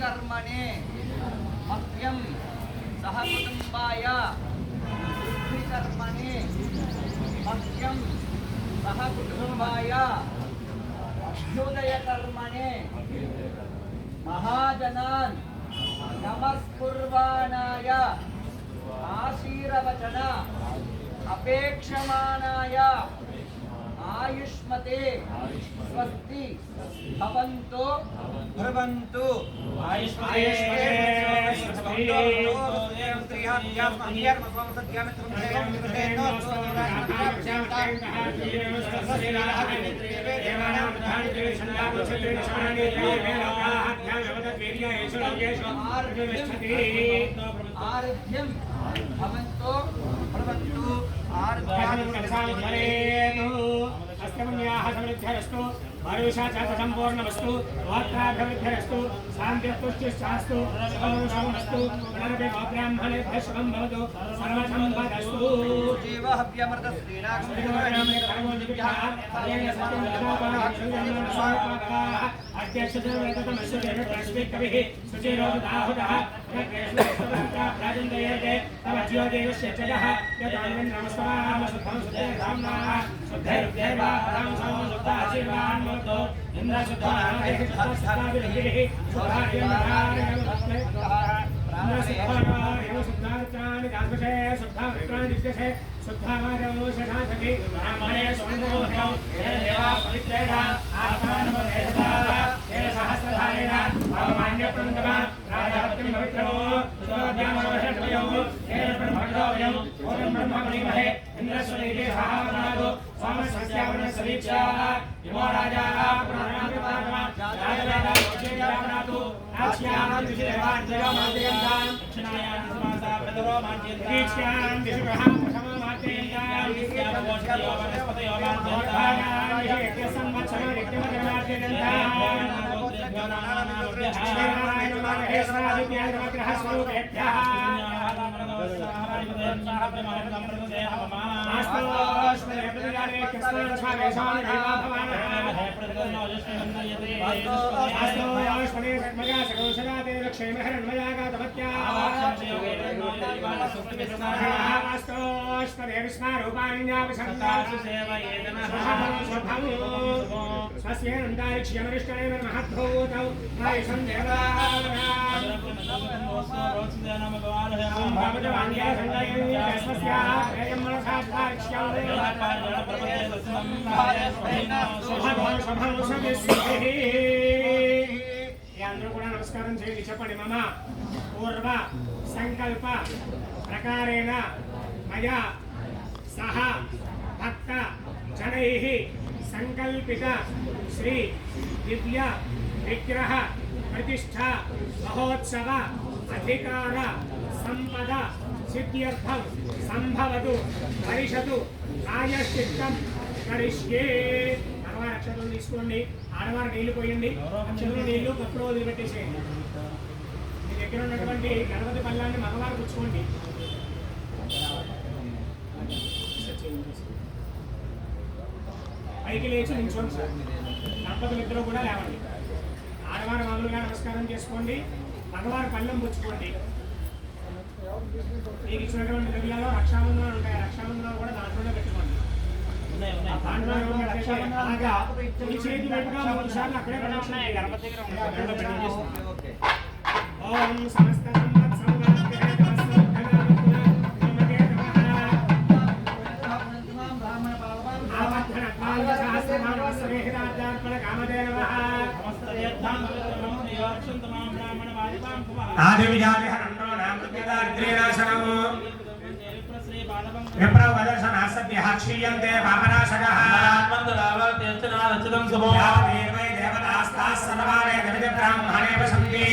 कर्मणे मह्यं सह कुटुंबाय कर्मणे मह्यं सह कुटुंबाय अभ्युदय कर्मणे महाजनान् नमस्कुर्वाणाय आशीर्वचन अपेक्षमाणाय आयुष्मते स्वस्ति भवन्तु भवन्तु आर्ध्यं भवन्तु भवन्तु समृद्धिरस्तु आयुषाचार्य संपूर्णमस्तु वात्राभिवृद्धिरस्तु शान्तिस्तुष्टिश्चास्तु शुभमस्तु पुनरपि ब्राह्मणेभ्यः शुभं भवतु सर्वसम्पदस्तु अध्यक्षकविः सुचिरोदाहुतः राजेन्द्रयते तव ज्योतिषस्य जगः यदान्वन्नमस्वाम शुद्धं शुद्धैर्धाम्नाः शुद्धैर्देवानां शुद्धाशीर्वान् भवतु इन्द्रशुद्धाभिः शुद्धार्चानि दास्मशे शुद्धावृत्राणि दिष्टशे शुद्धावारौषधासखि ब्राह्मणे सुमन्दोहौ देवा पवित्रेण आत्मानमदेशता हे सहस्रधारेण भवमान्यप्रन्दमा राजापतिं पवित्रो सुद्धामनोषधयो हे ब्रह्मणोऽयं ओं ब्रह्मणीमहे इन्द्रस्वनेके सहावनादो स्वामस्यावनसवीक्षा इमो राजाः प्रणामः राजराजा वज्रयावनातु आस्यां दिशिदेवाज्यमाद्यन्तां दक्षिणायां समासा प्रदरो माज्यन्तां दिशुभहं सममाद्यन्तां दिश्यावोषयो वनस्पतयो माद्यन्तां संवत्सरो नित्यमजमाद्यन्तां नमस्कारं చేయండి చెప్పండి మమ పూర్వ సంకల్ప ప్రకారేణ మయా సహ భక్త జనైః సంకల్పిత శ్రీ దివ్య విగ్రహ ప్రతిష్ఠా మహోత్సవ అధికార సంపద సిద్ధ్యర్థం సంభవతు పరిషతు ప్రాయశ్చిత్తం కరిష్యే. మగవారి అక్షతలు తీసుకోండి, ఆడవారు నీళ్లు పోయండి, అక్షతలు నీళ్లు కప్పుడు వదిలిపెట్టేసేయండి. మీ దగ్గర ఉన్నటువంటి గణపతి పళ్ళాన్ని మగవారు పుచ్చుకోండి. పైకి లేచి నిల్చోండి సార్. దంపతులు ఇద్దరు కూడా లేవండి. ఆడవారు మామూలుగా నమస్కారం చేసుకోండి, మగవారు పళ్ళెం పుచ్చుకోండి. మీకు ఇచ్చినటువంటి ద్రవ్యాలు రక్షాబంధనాలు ఉంటాయి, రక్షాబంధనాలు కూడా దాంట్లోనే పెట్టుకోండి. ఓం సమస్త विप्रवदर्शनासद्यः क्षीयन्ते पापनाशकः देवतास्ताः सर्वाणे ब्राह्मणेव सन्ति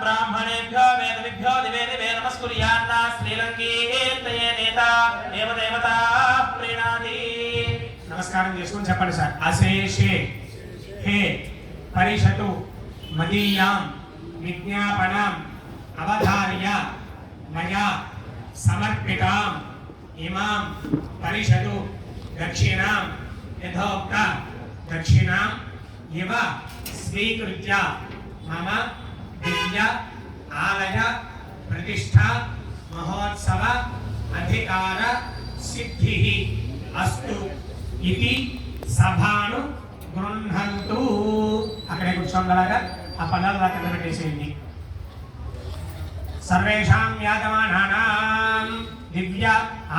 ब्राह्मणेभ्यो वेदविभ्यो दिवे दिवे नमस्कुर्यान्ना श्रीलङ्कीर्तये नेता देवदेवता प्रीणाति. नमस्कारं చేసుకొని చెప్పండి సార్. అశేషే హే పరిషతు మదీయాం విజ్ఞాపనాం అవధార్య మయా సమర్పితాం ఇమాం పరిషదు దక్షిణాం యథోక్త దక్షిణాం ఇవ స్వీకృత్య మమ ఆజ్య ఆలయ ప్రతిష్ఠ మహోత్సవ అధికార సిద్ధి అస్తు ఇది సభాను గృహంతు. అక్కడే కూర్చోగలగా ఆ పదాలు దాకా పెట్టేసేయండి. సర్వేషాం యాజమానానాం దివ్య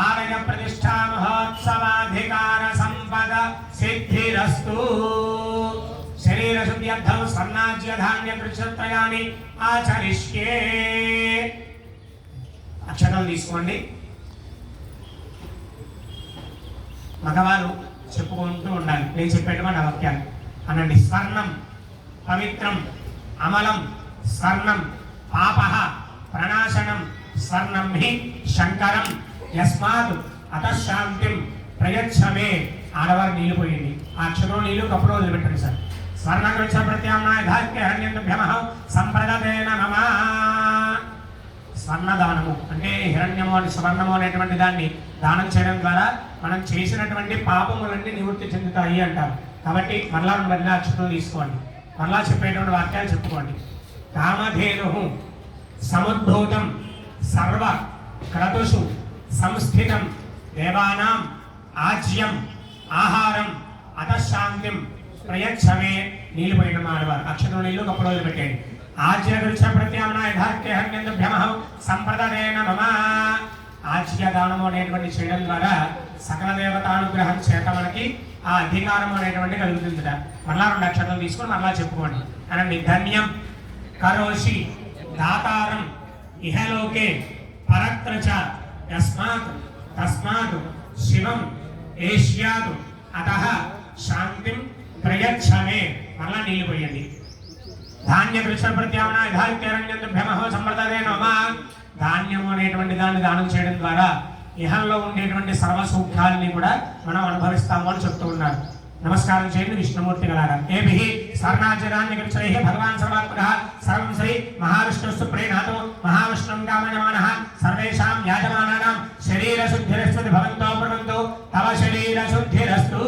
ఆలయ ప్రతిష్ఠా మహోత్సవాధికార సంపద సిద్ధిరస్తు. శరీర శుద్ధ్యర్థం స్వర్ణాజ్య ధాన్య కృష్ణత్రయాన్ని ఆచరిష్యే. అక్షతలు తీసుకోండి. మగవారు చెప్పుకుంటూ ఉండాలి. నేను చెప్పేటువంటి వాక్యాలు అనండి. స్వర్ణం పవిత్రం అమలం స్వర్ణం పాపః ప్రణాశనం స్వర్ణం హి శంకరం యస్మాత్ అతశాంతిం ప్రయచ్చమే. ఆడవారు నీళ్లు పోయండి. ఆ అక్షరం నీళ్లు కప్పుడు వదిలిపెట్టండి సార్. స్వర్ణకృష్ణ ప్రత్యామ్నాయ ధార్యహరణ్యభ్యమః సంప్రదదేన నమః. స్వర్ణదానము అంటే హిరణ్యము అని స్వర్ణము అనేటువంటి దాన్ని దానం చేయడం ద్వారా మనం చేసినటువంటి పాపములన్నీ నివృత్తి చెందుతాయి అంటారు. కాబట్టి మరలా అక్షరం తీసుకోండి. మరలా చెప్పేటువంటి వాక్యాలు చెప్పుకోండి. కామధేను సముద్భూతం సర్వ క్రతుషు సంస్థితం దేవానాం ఆజ్యం ఆహారం అతశాంతిం ప్రయచ్చమే. నీళ్లు పోయడం ఆడవారు. అక్షరం నీళ్లు కప్పుడు వదిలిపెట్టేయండి. ఆజ్య దృశ్య ప్రత్యామ్నాయ ధార్యహరణ్యభ్యమః సంప్రదదేన నమః. ఆజ్య దానము అనేటువంటి చేయడం ద్వారా సకల దేవతానుగ్రహం చేత మనకి ఆ అధికారం అనేటువంటి కలుగుతుందిట. మరలా 2 అక్షరాలు తీసుకొని మరలా చెప్పుకోండి అనండి. ధన్యం కరోషి దాతారం ఇహలోకే పరత్ర చ యస్మాత్ తస్మాత్ శివం ఏష్యాత్ అతః శాంతిం ప్రయచ్చమే. మరలా నీళ్లు పోయండి. ధాన్య కృష్ణ ప్రత్యామ్నాయ ధార్యహరణ్యభ్యమః సంప్రదదేన నమః. ధాన్యము అనేటువంటి దాన్ని దానం చేయడం ద్వారా ఇహంలో ఉండేటువంటి సర్వ సౌఖ్యాలని కూడా మనం అనుభవిస్తాము అని చెప్తూ ఉన్నారు. నమస్కారం చేయండి విష్ణుమూర్తి గలారా. ఏభిః స్వర్ణాజ్యధాన్యకృచ్ఛైః భగవాన్ సర్వాత్మకః సర్వం శ్రీ మహావిష్ణుస్తు ప్రేణాతో మహావిష్ణుం కామయమానః. సర్వేషాం యాజమానానాం శరీర శుద్ధిరస్తు భవంతో బ్రువంతు తవ శరీర శుద్ధిరస్తు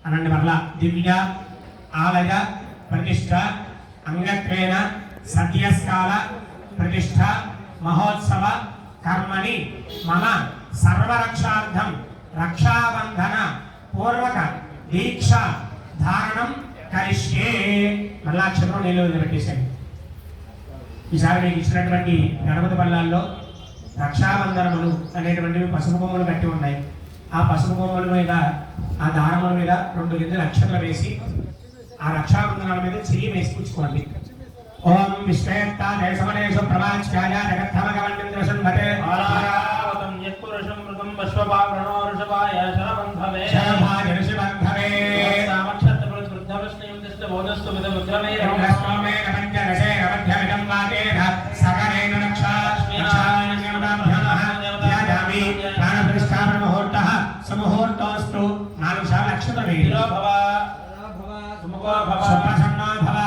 అనండి. మరలా దివ్య ఆలయ ప్రతిష్ఠ అంగత్వేన సత్యస్కాల ప్రతిష్ఠ మహోత్సవ కర్మణి మమ సర్వరక్షార్థం రక్షాబంధన పూర్వక దీక్ష ధారణం కరిష్యే. మళ్ళా అక్షరం నీళ్ళు వదిలిపెట్టేశాను. ఈసారి మీకు ఇచ్చినటువంటి గణపతి బల్లాల్లో రక్షాబంధనములు అనేటువంటివి పసుపు బొమ్మలు కట్టి ఉన్నాయి. ఆ పసుపు బొమ్మల మీద ఆ దారముల మీద 2 గింజలు అక్షరాలు వేసి ఆ రక్షాబంధనాల మీద చెయ్యి వేసి పుచ్చుకోండి. ఓం విశ్వేత్తా దేశమనేషు ప్రవాచ్యాయ జగద్ధమగవన్నింద్రశుంభతే ఆరావతం యత్పురుషం మృతం పశ్వపావృణో ఋషభాయ శరబంధవే శరభాయ ఋషిబంధవే సామక్షత్రపురుష వృద్ధవృష్ణీం దిష్ట బోధస్తు విదముద్రమే రమణస్వామే రమంజనసే రమధ్యమిదం వాకేన సగరేణ రక్షాస్మినాన్యమదాభ్యమః ధ్యాయామి ప్రాణప్రతిష్ఠాపన ముహూర్తః సుముహూర్తోస్తు. 4 సార్లు అక్షరం వేయండి. భవ సుముఖో భవ సుప్రసన్నో భవ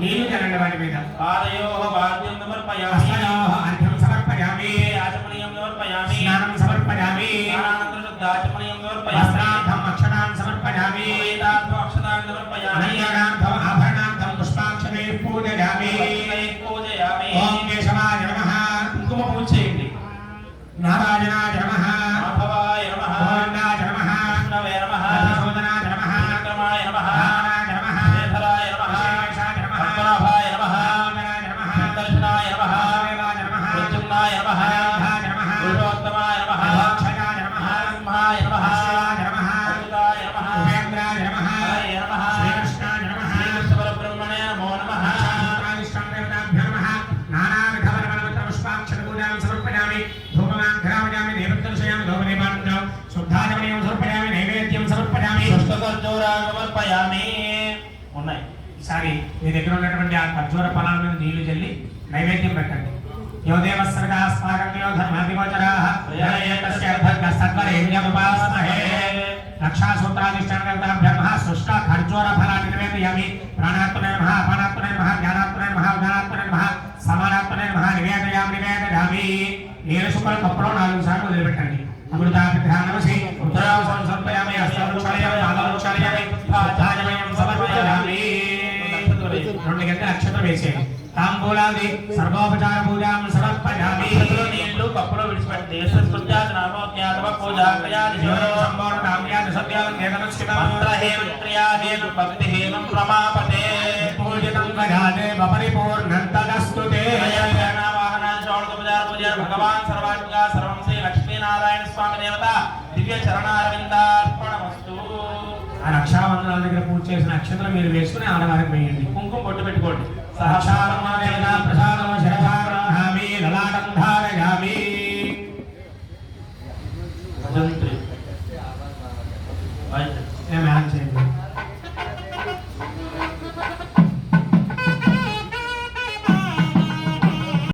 నీళ్లు చల్లండి వాటి మీద. స్నానం సమర్పయామి. వస్త్రార్థం అక్షరాన్ సమర్పయామి. అన్యానార్థం ఆభరణార్థం పుష్పాక్షరే పూజయామి. ఓం కేశవాయ నమః. కుంకుమ పూజ చేయండి. నారాయణాయ నమః. మాధవాయ నమః. గోవిందాయ నమః. విష్ణవే నమః. మధుసూదనాయ నమః. విక్రమాయ నమః. రామాయ నమః. శేఖరాయ నమః. శేషాయ నమః. పద్మనాభాయ నమః. నారాయణాయ నమః. దర్శనాయ నమః. దేవాయ నమః. ప్రద్యుమ్నాయ నమః. ధాయ నమః. పురుషోత్తమాయ నమః. అక్షయాయ నమః. సింహాయ నమః. శివాయ నమః. అచ్యుతాయ నమః. ఉపేంద్రాయ నమః. హరయ నమః. శ్రీకృష్ణాయ నమః. శ్రీకృష్ణ పరబ్రహ్మణే నమో నమః. శాస్త్రాదిష్టాం దేవతాభ్యో నమః. నానావిధ పుష్పాక్షర పూజాం సమర్పయామి. ధూపమాన్ ఘరామయామి. దేవదర్శయామి. ధూపదీపానందం శుద్ధాచమనీయం సమర్పయామి. నైవేద్యం సమర్పయామి. పుష్పకర్జూరాం సమర్పయామి. ఉన్నాయి. ఈసారి మీ దగ్గర ఉన్నటువంటి ఆ ఖర్జూర ఫలాల మీద నీళ్లు చల్లి నైవేద్యం పెట్టండి. యోదేవ సర్గాస్మాకర్ణ్యో ధర్మాధిగోచరాః ప్రయాయేతస్య అర్ధంగ సత్వరేణ్యముపాస్మహే. రక్షాసూత్రాధిష్టానకర్త బ్రహ్మ సృష్ట ఖర్జూర ఫలాన్ని నివేదయామి. ప్రాణాత్మనే నమః. అపానాత్మనే నమః. జ్ఞానాత్మనే నమః. ఉదానాత్మనే నమః. సమానాత్మనే నమః. నివేదయామి. నీల శుభ్ర కప్పులో 4 సార్లు వదిలిపెట్టండి అమృతాభిధానమసి ఉత్తరావసరం సమర్పయామి అష్టవృక్షాలయామి పాదవృక్షాలయామి పుష్పాధాజమయం సమర్పయామి 2 గంటల అక్షత వేసేయండి తాంబూలాది సర్వోపచార పూజాం సమర్పయామి నీళ్లు కప్పులో విడిచిపెట్టి సంస్కృత్యాది నామోజ్ఞాతవ పూజా క్రియాది సంపూర్ణ నామ్యాది సత్యాం ఏకనస్కితం మంత్రహేమ క్రియాహేమ భక్తిహేమం ప్రమాపతే పూజితం గజాదే పరిపూర్ణం తదస్తుతే వాహనాది షోడశోపచార పూజ భగవాన్ సర్వాత్మక సర్వం శ్రీ లక్ష్మీనారాయణ స్వామి దేవత దివ్య చరణారవిందార్పణమస్తు ఆ రక్షాబంధనాల దగ్గర పూజ చేసిన అక్షతలు మీరు వేసుకుని ఆడవారికి వేయండి కుంకుమ బొట్టు పెట్టుకోండి సాక్షాత్మాదేవతా ప్రసాదం శిరసాగ్రహామి లలాటంధా